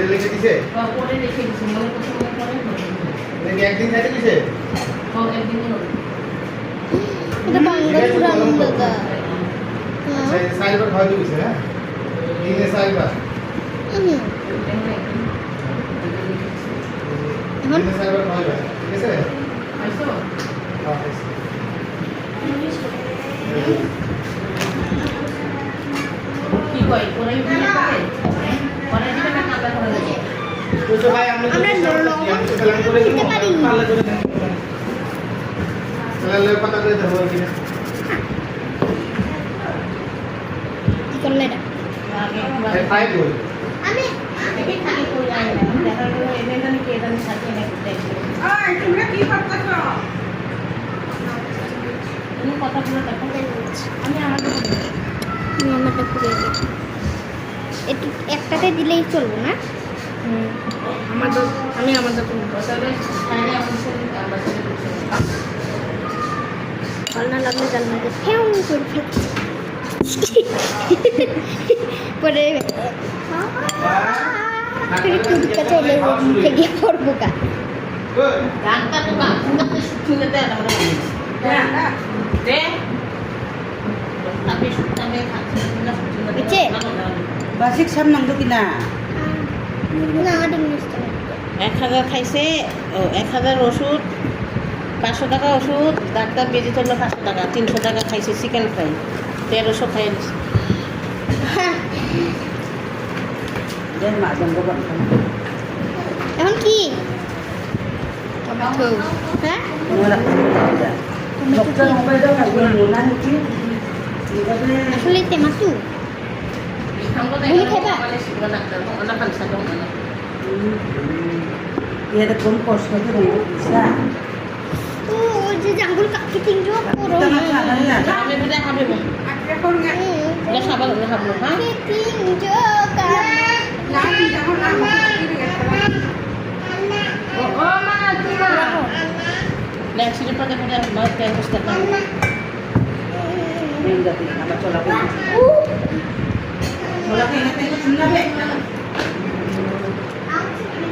লিখে দিছে পরে রেখে দিছি মনে করতে পরে নাকি একদিন খাইতে দিছে একদিনই হবে এটা বাংলা পুরানো দাদা আচ্ছা সাইবার খাওয়া দিছে হ্যাঁ দিনে সাইবার দিনে সাইবার খাওয়া যায় ঠিক আছে আইসো হ্যাঁ খাইছি। কি কই কোরাই দিয়ে থাকে কোরাই দিলে না কাটা করে দেবে তো ভাই আমরা সালাম করে দিব পাল্লা করে দেন সালাম কথা করে দেবো কি না কি করলে এটা এই ফাইভ বল আমি দেখি খালি কই যায় না দেখা গেল এদের জানি কে জানি সাথে নাকি দেখছে তোমরা কি করতেছো? তুমি কথা বলে দেখো আমি আমাদের আমি আমারটা পুড়ে দিই একটু একটাতে দিলেই চলবে না আমাদের আমি আমাদের তুমি বসাবে তাহলে আমাদের সাথে আমার সাথে পাল্লা লাগলে জাল মারতে ফেউ করে ফেলছে পরে টুটকা চলে মুখে গিয়ে পড়বো কা গুড গানটা তো গান শুনে দেয় আমরা দে tapi সুতামে খাচ্ছে না বুঝছে? বাসিক সাপ মাংস কিনা না আট মিনিট 1000 খাইছে ও 1000 ওষুধ 500 টাকা ওষুধ ডাক্তার বেজি ধরলো 500 টাকা 300 টাকা খাইছে চিকেন ফ্রাই 1300 খাই দিছে দেন মা জঙ্গ বাংলা এখন কি হ্যাঁ নোলা ডক্টর মোবাইল দাও না নোলা নাকি এভাবে আসলে তেমাতু Buli খাইবা মানে শিখবা ডাক্তার ওনা খালসা দম না এরকম কষ্ট করে দিছা ও ওই যে জাঙ্গুল কাকি তিনজো করো আমি বলে খাবে না আচ্ছা করুন না খাবার না খাবো হ্যাঁ তিনজো কা না কি যখন না ও মা তুমি রাখো নেক্সট ডে পরে পরে বাদ দেন কষ্ট না মেন জাতি আমরা চলা চলা কে না শুনলাবে